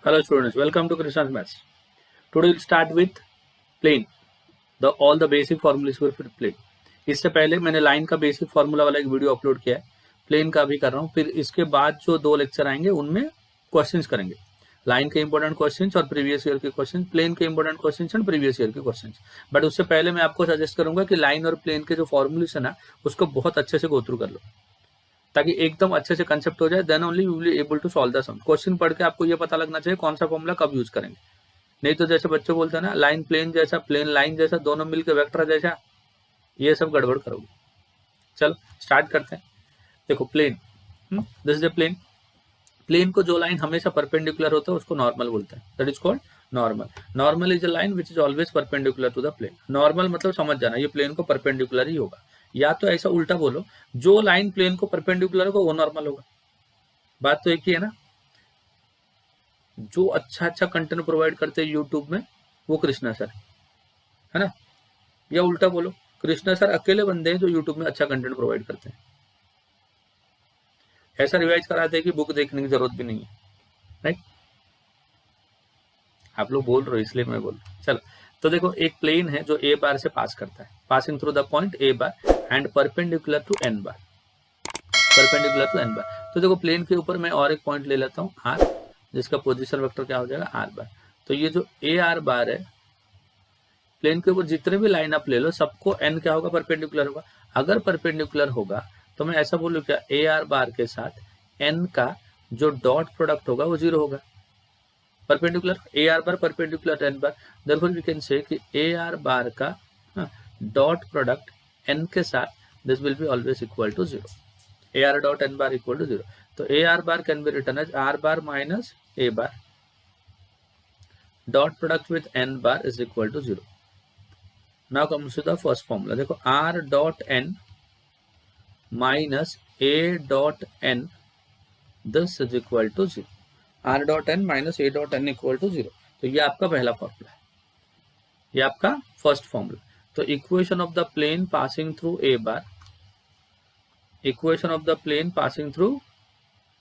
Hello students, welcome to Krishna's Maths. Today we'll start with plane. All the basic formulas for plane. इससे पहले मैंने line का basic formula वाला एक video upload किया है, प्लेन का भी कर रहा हूँ। फिर इसके बाद जो 2 लेक्चर आएंगे उनमें क्वेश्चंस करेंगे, लाइन के इंपॉर्टेंट क्वेश्चंस और प्रीवियस ईयर के क्वेश्चंस, प्लेन के important questions and previous year के क्वेश्चंस। बट उससे पहले मैं आपको सजेस्ट करूंगा कि लाइन और प्लेन के जो फॉर्मूलेस है ना, उसको बहुत अच्छे से गो थ्रू कर लो, ताकि एकदम अच्छे से कंसेप्ट हो जाए। Then only you will able to solve the sum. Question पढ़ के आपको ये पता लगना चाहिए कौन सा फॉर्मूला कब यूज करेंगे। नहीं तो जैसे बच्चे बोलते हैं ना, लाइन प्लेन जैसा, प्लेन लाइन जैसा, दोनों मिलकर वेक्टर जैसा, ये सब गड़बड़ करोगे। चलो स्टार्ट करते हैं। देखो plane, this is a plane. Plane को जो लाइन हमेशा परपेंडिकुलर होता है उसको नॉर्मल बोलते हैं, that is called normal. Normal is a line which is always perpendicular to the plane. Normal मतलब समझ जाना, ये प्लेन को परपेंडिकुलर ही होगा, या तो ऐसा उल्टा बोलो, जो लाइन प्लेन को परपेंडिकुलर होगा वो नॉर्मल होगा। बात तो एक ही है ना। जो अच्छा कंटेंट प्रोवाइड करते हैं यूट्यूब में वो कृष्णा सर है ना, या उल्टा बोलो, कृष्णा सर अकेले बंदे हैं जो यूट्यूब में अच्छा कंटेंट प्रोवाइड करते हैं। ऐसा रिवाइज कराते हैं कि बुक देखने की जरूरत भी नहीं है, राइट। आप लोग बोल रहे हो इसलिए मैं बोल रहा हूं। चलो तो देखो, एक प्लेन है जो ए बार से पास करता है, passing through the point A bar and perpendicular to N bar, perpendicular to N bar. तो देखो प्लेन के ऊपर मैं और एक पॉइंट ले लेता हूँ आर, जिसका पोजिशन वेक्टर क्या हो जाएगा, आर बार। तो ये जो ए आर बार है, प्लेन के ऊपर जितने भी लाइन आप ले लो सबको एन क्या होगा, परपेंडिकुलर होगा। अगर परपेंडिकुलर होगा तो मैं ऐसा बोलूँ क्या, ए आर बार के साथ एन का जो डॉट प्रोडक्ट होगा वो 0 होगा। Perpendicular A R bar perpendicular N bar, therefore we can say कि ए आर बार का डॉट प्रोडक्ट एन के साथ this will be always equal to 0। A R dot N bar equal to 0। तो A R bar can be written as R bar minus A bar, dot product with N bar is equal to 0। Now comes to the first formula. देखो r dot n minus a dot n, this is equal to 0. r dot n minus a dot n equal to 0. तो ये आपका पहला formula है, ये आपका first formula. तो equation of the plane passing through A bar, equation of the plane passing through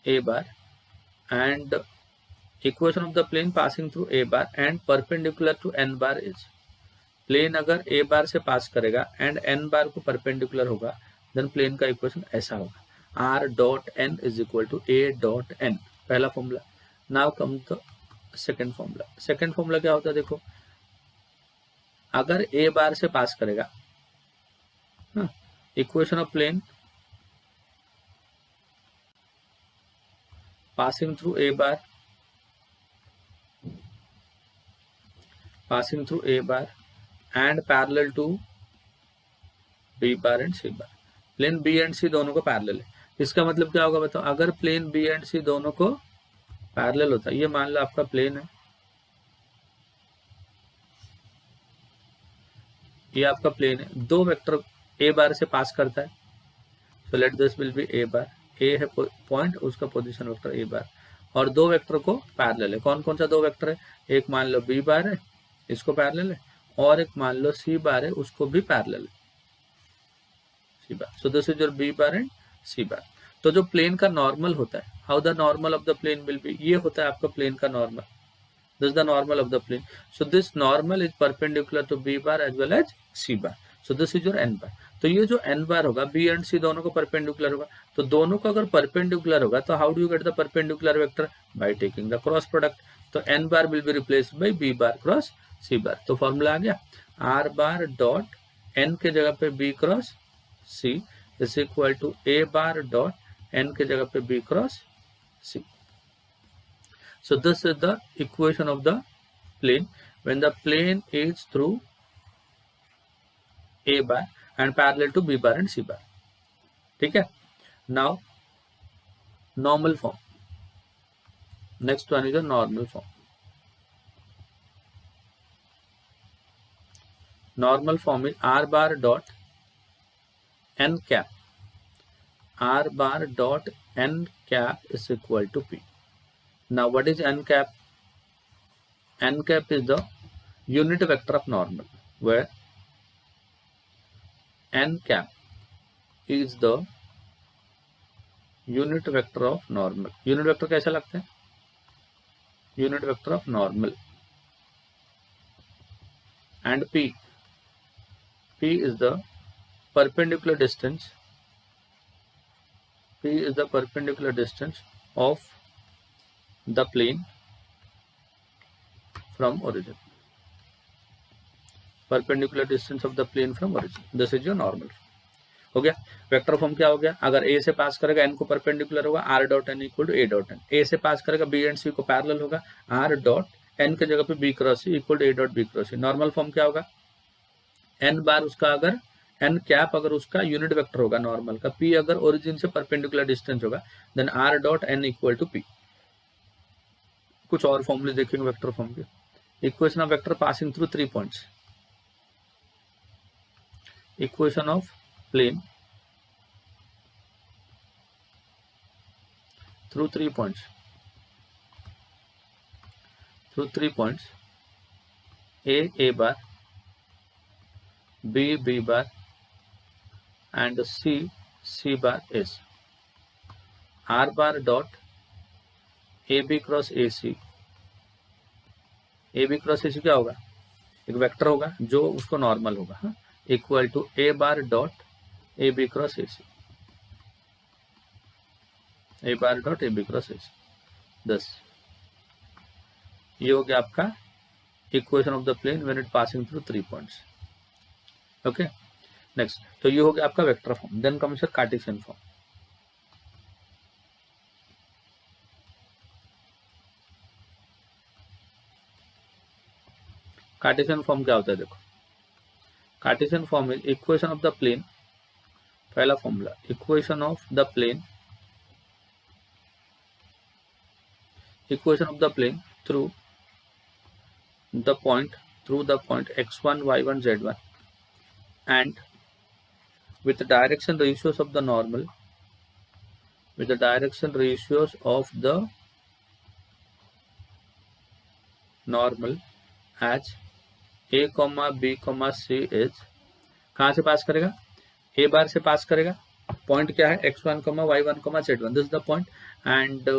A bar and equation of the plane passing through A bar and perpendicular to N bar is, plane अगर A बार से pass करेगा and N बार को perpendicular होगा, then plane का equation ऐसा होगा, R dot N is equal to A dot N, पहला formula. Now come the second formula. Second formula क्या होता है, देखो अगर ए बार से पास करेगा, equation of plane passing through A bar, passing through A bar and parallel to B bar and C bar. Plane B and C दोनों को parallel है, इसका मतलब क्या होगा बताओ, अगर प्लेन बी एंड सी दोनों को पैरेलल होता है, ये मान लो आपका प्लेन है, ये आपका प्लेन है, दो वेक्टर ए बार से पास करता है, so let this will be A bar, A है पॉइंट, उसका पोजीशन वेक्टर ए बार, और दो वेक्टर को पैरेलल है। कौन कौन सा दो वेक्टर है, एक मान लो बी बार है, इसको पैरेलल है, और एक मान लो सी बार है, उसको भी पैरेलल है, C bar. So this is your B bar and C bar. तो जो प्लेन का नॉर्मल होता है, how the normal of the plane will be, ये होता है आपका प्लेन का normal, this the normal of the plane. So this normal is perpendicular to B bar as well as C bar, so this is your N bar. तो ये जो N बार होगा, B and C दोनों को perpendicular होगा, तो दोनों को अगर परपेंडिकुलर होगा तो how do you get the perpendicular vector, by taking the cross product. तो N bar will be replaced by B bar cross C bar. तो फॉर्मूला आ गया, आर बार डॉट एन के जगह पे B cross C is equal to A bar dot N के जगह पे B cross C. So this is the equation of the plane when the plane is through A bar and parallel to B bar and C bar. ठीक है। Now normal form. Next one is a normal form. Normal form is R bar dot n cap. R bar dot n cap is equal to P. Now what is n cap? N cap is the unit vector of normal, where n cap is the unit vector of normal. Unit vector कैसा लगता है, unit vector of normal, and P is the perpendicular distance. P is the perpendicular distance of the plane from origin. Perpendicular distance of the plane from origin. This is your normal. हो गया. Vector form क्या हो गया? अगर ए से pass करेगा N को perpendicular होगा R dot N equal to A dot N. A से पास करेगा बी एंड सी को पैरेलल होगा आर डॉट एन के जगह पे B cross C equal to A dot B cross C. Normal form क्या होगा? एन बार उसका अगर एन कैप अगर उसका यूनिट वेक्टर होगा नॉर्मल का, पी अगर ओरिजिन से परपेंडिकुलर डिस्टेंस होगा, then R dot N equal to P. कुछ और फॉर्मूले देखेंगे वेक्टर फॉर्म के. Equation of vector passing through 3 points. Equation of plane through 3 points. Through 3 points A bar, B bar, and C bar is R bar dot AB cross AC. AB cross AC क्या होगा? एक vector होगा जो उसको normal होगा, हाँ, equal to A bar dot AB cross AC. A bar dot AB cross AC. 10. ये हो गया आपका equation of the plane when it passing through 3 points. Okay, next. तो ये हो गया आपका vector form. Then comes your cartesian form. Cartesian form क्या होता है? देखो, cartesian form is equation of the plane. पहला formula, equation of the plane, equation of the plane through the point x1 y1 z1 and with the direction ratios of the normal, with the direction ratios of the normal as a, b, c is. कहाँ से pass करेगा? ए बार से pass करेगा. Point क्या है? x1, y1, z1. This is the point. And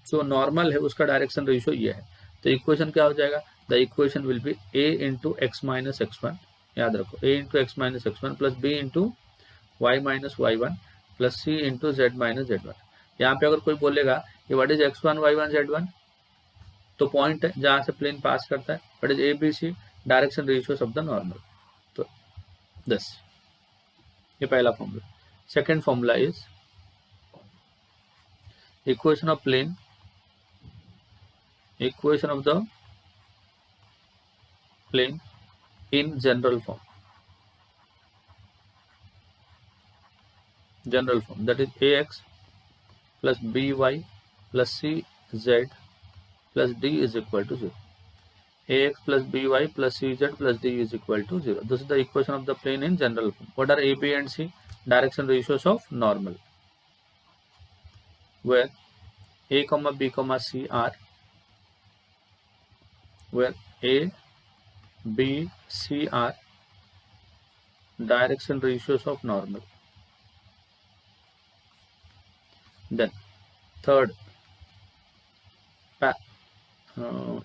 जो normal है उसका डायरेक्शन रेशियो ये है. तो इक्वेशन क्या हो जाएगा? The equation will be a into x minus x1. याद रखो, a into x minus x1 plus b into y minus y1 plus c into z minus z1. यहाँ पे अगर कोई बोलेगा कि what is x1 y1 z1, तो point है जहाँ से प्लेन पास करता है. What is a b c, direction ratios of the normal. तो दिस, ये पहला फॉर्मूला. Second formula is equation of plane, equation of the plane in general form. General form, that is ax plus by plus cz plus d is equal to 0. ax plus by plus cz plus d is equal to 0. This is the equation of the plane in general form. What are a, b and c? Direction ratios of normal, where a, b, c are, where a, b, c are direction ratios of normal. Then third,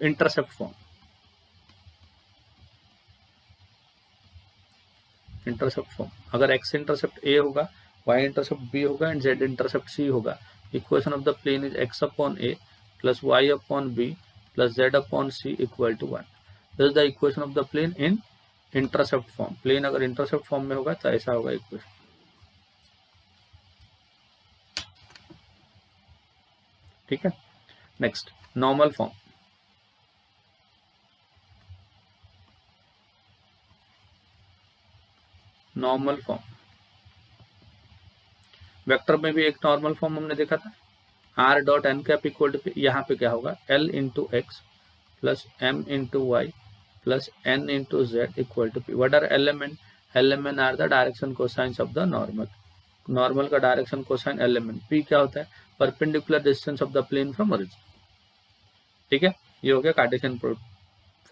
intercept form. Intercept form, अगर x intercept a होगा, y intercept b होगा and z intercept c होगा. Equation of the plane is x upon a plus y upon b plus z upon c equal to 1. This is the equation of the plane in intercept form. Plane अगर intercept form में होगा तो ऐसा होगा इक्वेशन. ठीक है. Next, normal form. Normal form, vector में भी एक नॉर्मल फॉर्म हमने देखा था. R dot N cap equal to, यहाँ पे क्या होगा? L into X plus M into Y plus N into Z equal to P. What are element? Element are the direction cosines of the normal. Normal का direction cosine element. P क्या होता है? Perpendicular distance of the plane from origin. ठीक है, ये हो गया Cartesian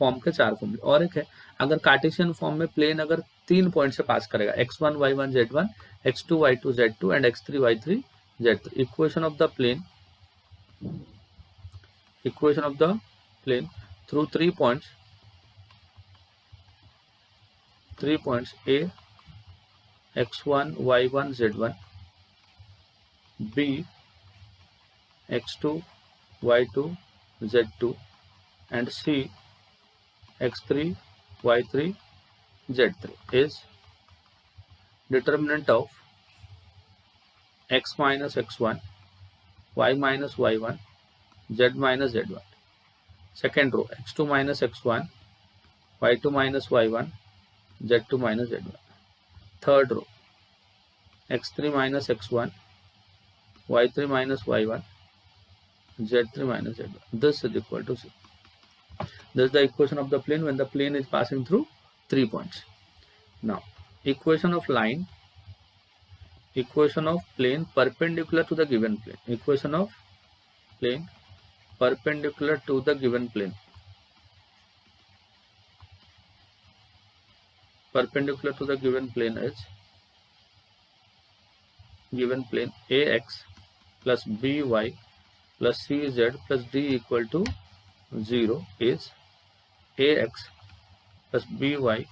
form के 4 फॉर्मूले. और एक है, अगर कार्टेशियन फॉर्म में प्लेन अगर 3 पॉइंट से पास करेगा, x1 y1 z1, x2 y2 z2 and x3 y3 z3. Equation of the plane, equation of the plane through 3 points A, x1, y1, z1, b, x2, y2, z2, and c, x3, y3, z3 is determinant of x minus x1, y minus y1, z minus z1. Second row, x2 minus x1, y2 minus y1, z2 minus z1. Third row, x3 minus x1, y3 minus y1, z3 minus z1. This is equal to 0. This is the equation of the plane when the plane is passing through 3 points. Now, equation of line, equation of plane perpendicular to the given plane. Equation of plane perpendicular to the given plane. Perpendicular to the given plane is given plane ax plus by plus cz plus d equal to 0 is ax plus by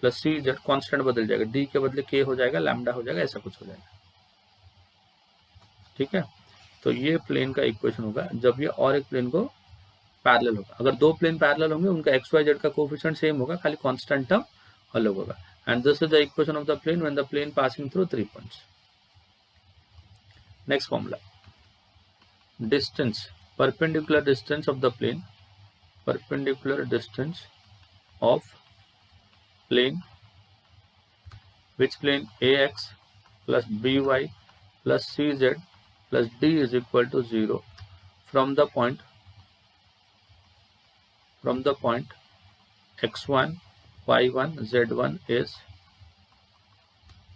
plus C Z constant बदल जाएगा, D के बदले के हो जाएगा, lambda हो जाएगा, ऐसा कुछ हो जाएगा. ठीक है, तो ये प्लेन का इक्वेशन होगा जब ये और एक प्लेन को पैरेलल होगा. अगर दो प्लेन पैरेलल होंगे उनका एक्स वाई जेड का कोफिशिएंट सेम होगा, खाली कांस्टेंट टर्म अलग होगा. And this is the equation of the plane when the plane passing through 3 points. Next formula, distance, perpendicular distance of the plane, perpendicular distance of plane, which plane ax plus by plus cz plus d is equal to 0 from the point x1, y1, z1 is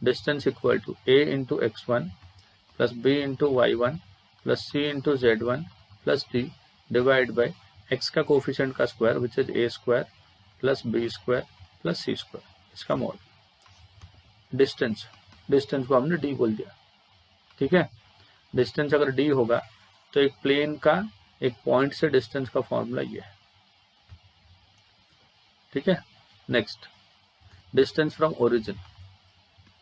distance equal to a into x1 plus b into y1 plus c into z1 plus d divided by x का coefficient का square which is a square plus b square plus C square, इसका mod. Distance, distance को हमने D बोल दिया. ठीक है, distance अगर डी होगा तो एक प्लेन का एक पॉइंट से डिस्टेंस का फॉर्मूला ये है. ठीक है, next, distance from origin,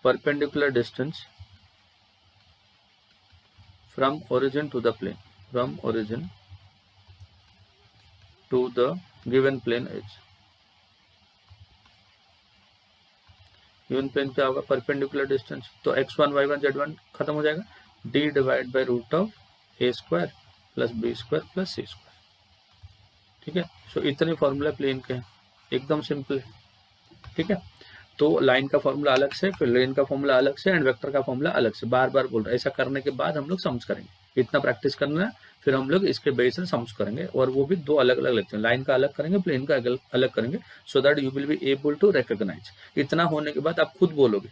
perpendicular distance from origin to the plane, from origin to the given plane is, given plane क्या होगा, परपेंडिकुलर डिस्टेंस, तो x1 y1 z1 खत्म हो जाएगा, d divide by root of a square plus b square plus c square. ठीक है, सो इतने formula plane के हैं, एकदम सिंपल है. ठीक है, तो लाइन का फॉर्मूला अलग से, फिर लेन का फॉर्मूला अलग से, एंड वेक्टर का फॉर्मूला अलग से. बार बार बोल रहा है, ऐसा करने के बाद हम लोग सम्स करेंगे, इतना प्रैक्टिस करना है, फिर हम लोग इसके बेस से सम्स करेंगे, और वो भी दो अलग अलग लेते हैं, लाइन का अलग करेंगे, प्लेन का अलग करेंगे, so that you will be able to recognise. इतना होने के बाद आप खुद बोलोगे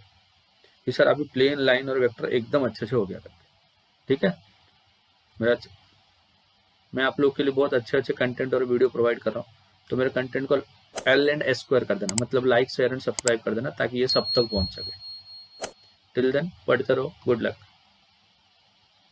कि सर अभी प्लेन, लाइन और वेक्टर एकदम अच्छे से हो गया करके. ठीक है, मैं आप लोग के लिए बहुत अच्छे कंटेंट और वीडियो प्रोवाइड कर रहा हूँ, तो मेरे कंटेंट को L and S स्क्वायर कर देना, मतलब लाइक, शेयर एंड सब्सक्राइब कर देना, ताकि ये सब तक पहुंच सके. टिल देन पढ़ते रहो, गुड लक.